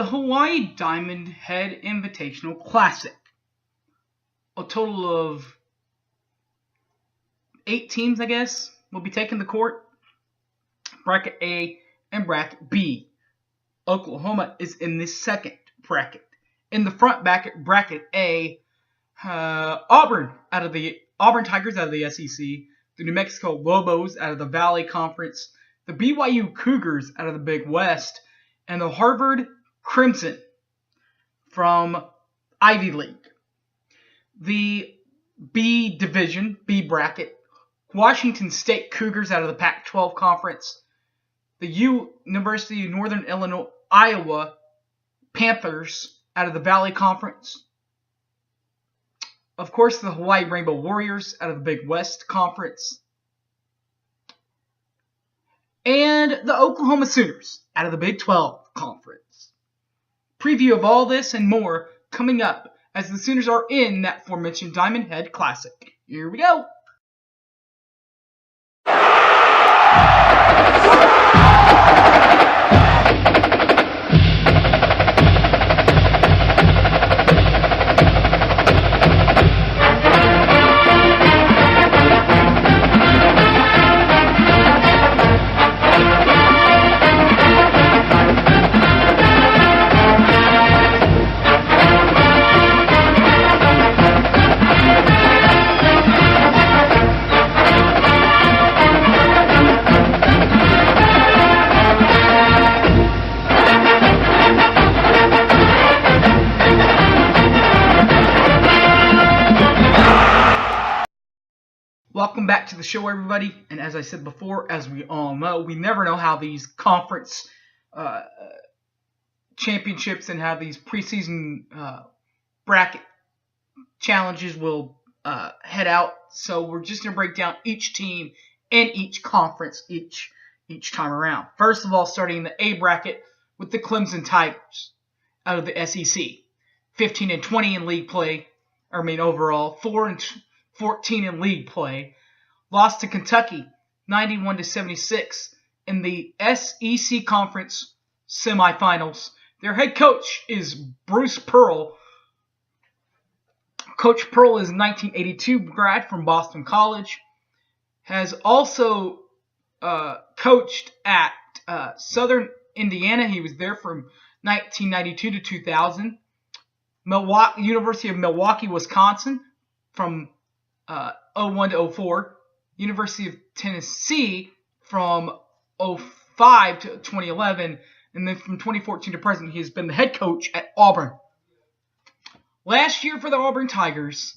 the Hawaii Diamond Head Invitational Classic. A total of 8 teams, I guess, will be taking the court. Bracket A and Bracket B. Oklahoma is in the second bracket. In the front bracket A, Auburn Tigers out of the SEC, the New Mexico Lobos out of the Valley Conference, the BYU Cougars out of the Big West, and the Harvard Crimson from Ivy League. The B division, B bracket, Washington State Cougars out of the Pac-12 Conference, the University of Northern Illinois, Iowa Panthers out of the Valley Conference, of course the Hawaii Rainbow Warriors out of the Big West Conference, and the Oklahoma Sooners out of the Big 12 Conference. Preview of all this and more coming up as the Sooners are in that aforementioned Diamond Head Classic. Here we go. Welcome back to the show, everybody. And as I said before, as we all know, we never know how these conference championships and how these preseason bracket challenges will head out. So we're just going to break down each team and each conference each time around. First of all, starting in the A bracket with the Clemson Tigers out of the SEC. 15-20 in league play. Overall, 4-14 in league play. Lost to Kentucky, 91-76 in the SEC Conference semifinals. Their head coach is Bruce Pearl. Coach Pearl is a 1982 grad from Boston College. Has also coached at Southern Indiana. He was there from 1992 to 2000. University of Milwaukee, Wisconsin from 01 to 04. University of Tennessee from 05 to 2011. And then from 2014 to present, he has been the head coach at Auburn. Last year for the Auburn Tigers,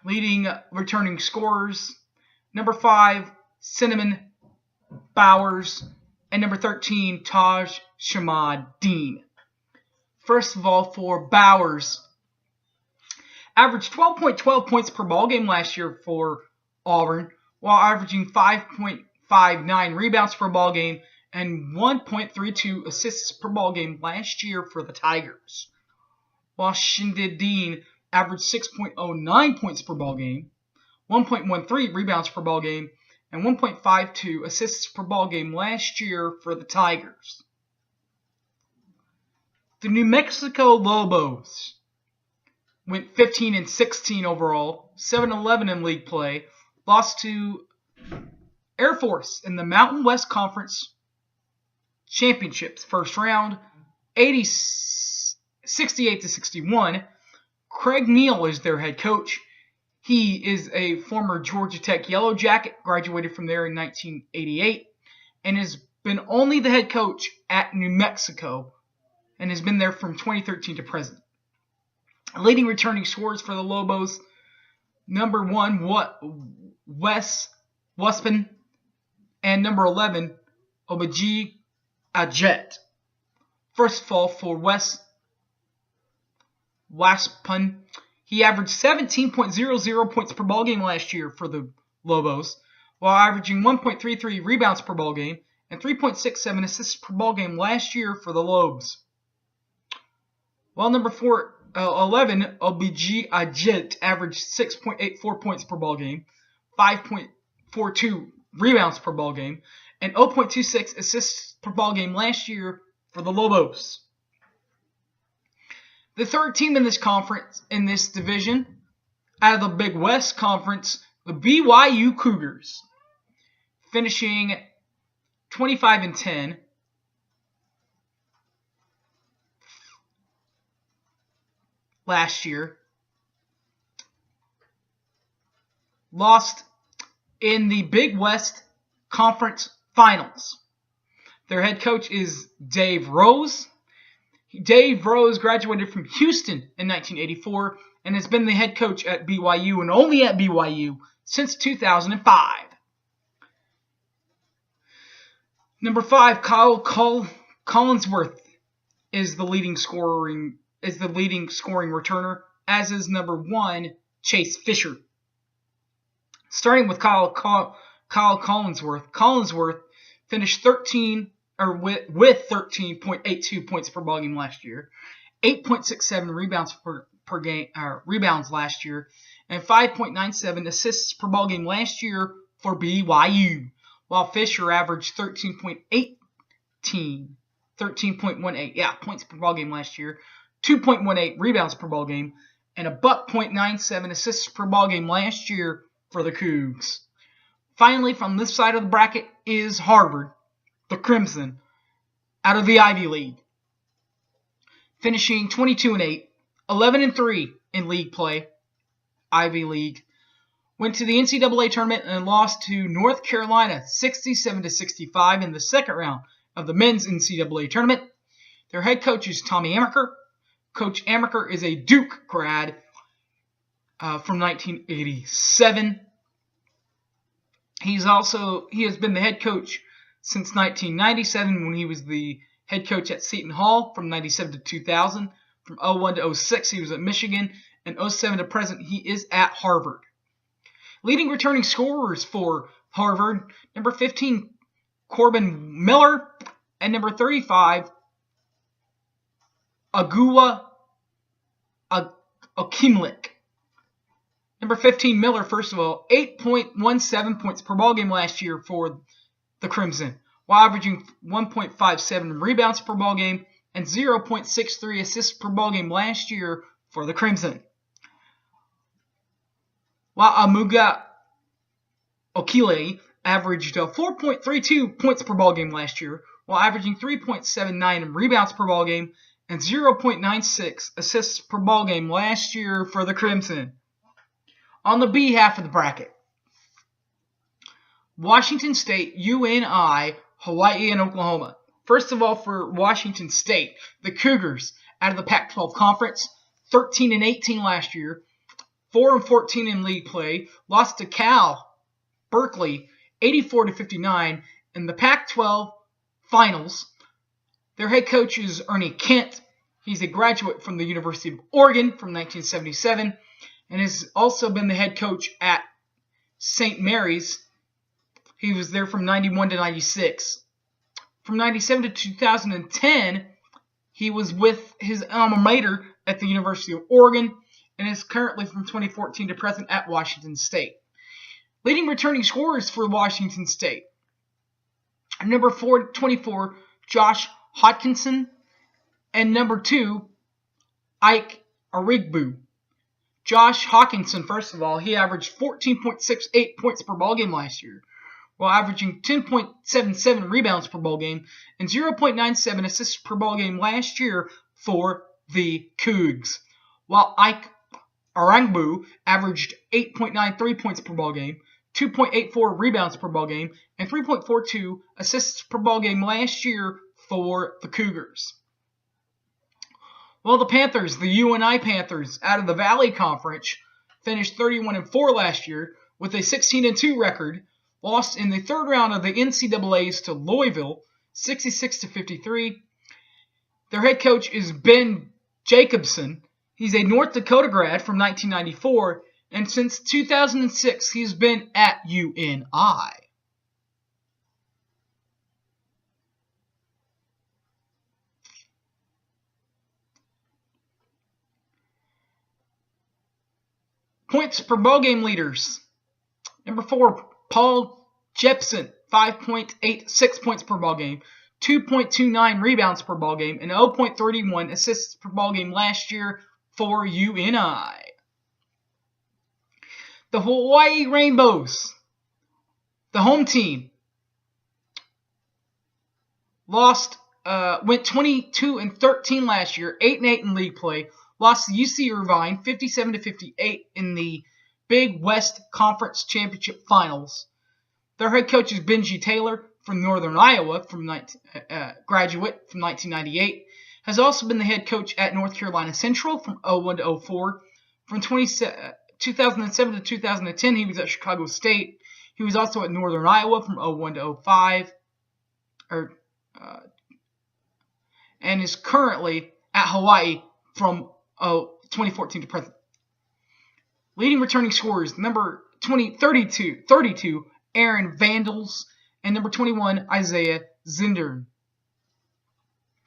leading returning scorers, number 5, Cinnamon Bowers, and number 13, Taj Shahmad-Dean. First of all, for Bowers, averaged 12.12 points per ball game last year for Auburn, while averaging 5.59 rebounds per ball game and 1.32 assists per ball game last year for the Tigers. While Shahmad-Dean averaged 6.09 points per ball game, 1.13 rebounds per ball game, and 1.52 assists per ball game last year for the Tigers. The New Mexico Lobos went 15-16 overall, 7-11 in league play, lost to Air Force in the Mountain West Conference Championships first round, 68-61. Craig Neal is their head coach. He is a former Georgia Tech Yellow Jacket, graduated from there in 1988, and has been only the head coach at New Mexico, and has been there from 2013 to present. Leading returning scorers for the Lobos, number 1, Wes Waspin, and number 11, Obaji Ajet. First of all, for Wes Waspin, he averaged 17.00 points per ball game last year for the Lobos, while averaging 1.33 rebounds per ball game and 3.67 assists per ball game last year for the Lobos. While number 11, Obaji Ajet, averaged 6.84 points per ball game, 5.42 rebounds per ball game, and 0.26 assists per ball game last year for the Lobos. The third team in this conference, in this division, out of the Big West Conference, the BYU Cougars, finishing 25-10. Last year. Lost in the Big West Conference Finals. Their head coach is Dave Rose. Dave Rose graduated from Houston in 1984 and has been the head coach at BYU and only at BYU since 2005. Number 5, Kyle Collinsworth is the leading scoring returner, as is number 1, Chase Fisher. Starting with Kyle Collinsworth. Collinsworth finished with 13.82 points per ball game last year, 8.67 rebounds last year, and 5.97 assists per ball game last year for BYU, while Fisher averaged 13.18 points per ball game last year, 2.18 rebounds per ball game, and a .97 assists per ball game last year for the Cougs. Finally, from this side of the bracket is Harvard, the Crimson, out of the Ivy League, finishing 22-8, 11-3 in league play. Ivy League went to the NCAA tournament and lost to North Carolina 67-65 in the second round of the men's NCAA tournament. Their head coach is Tommy Amaker. Coach Amaker is a Duke grad from 1987. He has been the head coach since 1997 when he was the head coach at Seton Hall from 97 to 2000. From 01 to 06 he was at Michigan, and 07 to present he is at Harvard. Leading returning scorers for Harvard, number 15 Corbin Miller, and number 35 Agua Okimlik. Number 15 Miller, first of all, 8.17 points per ball game last year for the Crimson, while averaging 1.57 rebounds per ball game and 0.63 assists per ball game last year for the Crimson. While Amuga Okile averaged 4.32 points per ball game last year, while averaging 3.79 rebounds per ball game and 0.96 assists per ball game last year for the Crimson. On the B half of the bracket, Washington State, UNI, Hawaii, and Oklahoma. First of all, for Washington State, the Cougars, out of the Pac-12 Conference, 13-18 last year, 4-14 in league play, lost to Cal, Berkeley, 84-59 in the Pac-12 Finals. Their head coach is Ernie Kent. He's a graduate from the University of Oregon from 1977 and has also been the head coach at St. Mary's. He was there from 91 to 96. From 97 to 2010, he was with his alma mater at the University of Oregon and is currently from 2014 to present at Washington State. Leading returning scorers for Washington State, number 24, Josh Hodkinson, and number 2, Ike Arigbu. Josh Hawkinson, first of all, he averaged 14.68 points per ball game last year, while averaging 10.77 rebounds per ball game and 0.97 assists per ball game last year for the Cougs. While Ike Arangbu averaged 8.93 points per ball game, 2.84 rebounds per ball game, and 3.42 assists per ball game last year for the Cougars. Well, the Panthers, the UNI Panthers, out of the Valley Conference, finished 31-4 last year with a 16-2 record, lost in the third round of the NCAAs to Louisville, 66-53. Their head coach is Ben Jacobson. He's a North Dakota grad from 1994, and since 2006, he's been at UNI. Points per ball game leaders. Number 4, Paul Jepson, 5.86 points per ball game, 2.29 rebounds per ball game, and 0.31 assists per ball game last year for UNI. The Hawaii Rainbows, the home team, went 22-13 last year, 8-8 in league play. Lost to UC Irvine 57-58 in the Big West Conference Championship Finals. Their head coach is Benji Taylor from Northern Iowa, graduate from 1998. Has also been the head coach at North Carolina Central from 01 to 04. From 2007 to 2010, he was at Chicago State. He was also at Northern Iowa from 01 to 05. And is currently at Hawaii from 2014 to present. Leading returning scorers, number 32, Aaron Vandals, and number 21, Isaiah Zindern.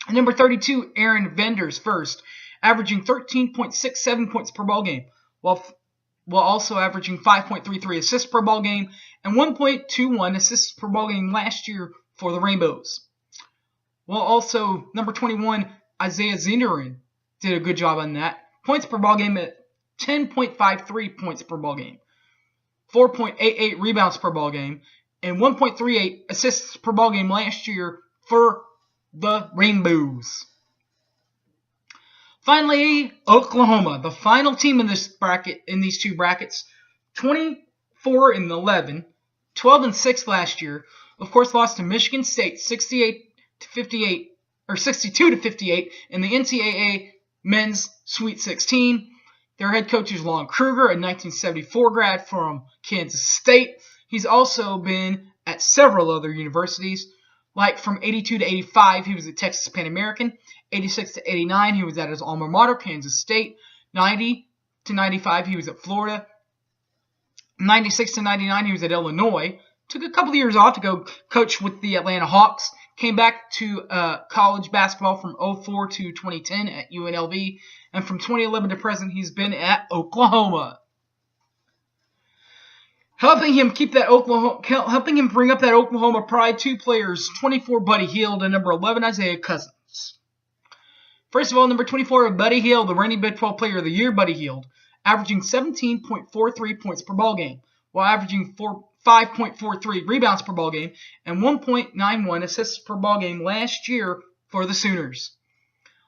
And number 32, Aaron Venders first, averaging 13.67 points per ball game, while also averaging 5.33 assists per ball game and 1.21 assists per ball game last year for the Rainbows. Well, also, number 21, Isaiah Zindern did a good job on that. Points per ball game at 10.53 points per ball game, 4.88 rebounds per ball game, and 1.38 assists per ball game last year for the Rainbows. Finally, Oklahoma, the final team in this bracket, in these two brackets, 24-11, 12-6 last year. Of course, lost to Michigan State 62-58 in the NCAA Men's Sweet 16. Their head coach is Lon Kruger, a 1974 grad from Kansas State. He's also been at several other universities, like from 82 to 85, he was at Texas Pan American. 86 to 89, he was at his alma mater, Kansas State. 90 to 95, he was at Florida. 96 to 99, he was at Illinois. Took a couple of years off to go coach with the Atlanta Hawks. Came back to college basketball from 04 to 2010 at UNLV. And from 2011 to present, he's been at Oklahoma. Helping him bring up that Oklahoma pride, two players, 24, Buddy Hield, and number 11, Isaiah Cousins. First of all, number 24, Buddy Hield, the reigning Big 12 Player of the Year, Buddy Hield, averaging 17.43 points per ball game, while averaging 5.43 rebounds per ball game and 1.91 assists per ball game last year for the Sooners.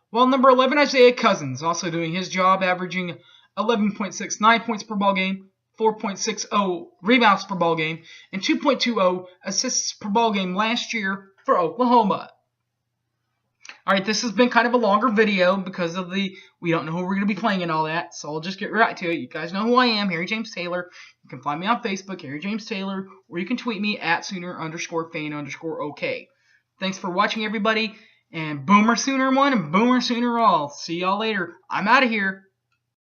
While number 11, Isaiah Cousins, also doing his job, averaging 11.69 points per ball game, 4.60 rebounds per ball game, and 2.20 assists per ball game last year for Oklahoma. Alright, this has been kind of a longer video because of we don't know who we're going to be playing and all that, so I'll just get right to it. You guys know who I am, Harry James Taylor. You can find me on Facebook, Harry James Taylor, or you can tweet me at Sooner_fan_OK. Thanks for watching, everybody, and Boomer Sooner one and Boomer Sooner all. See y'all later. I'm out of here.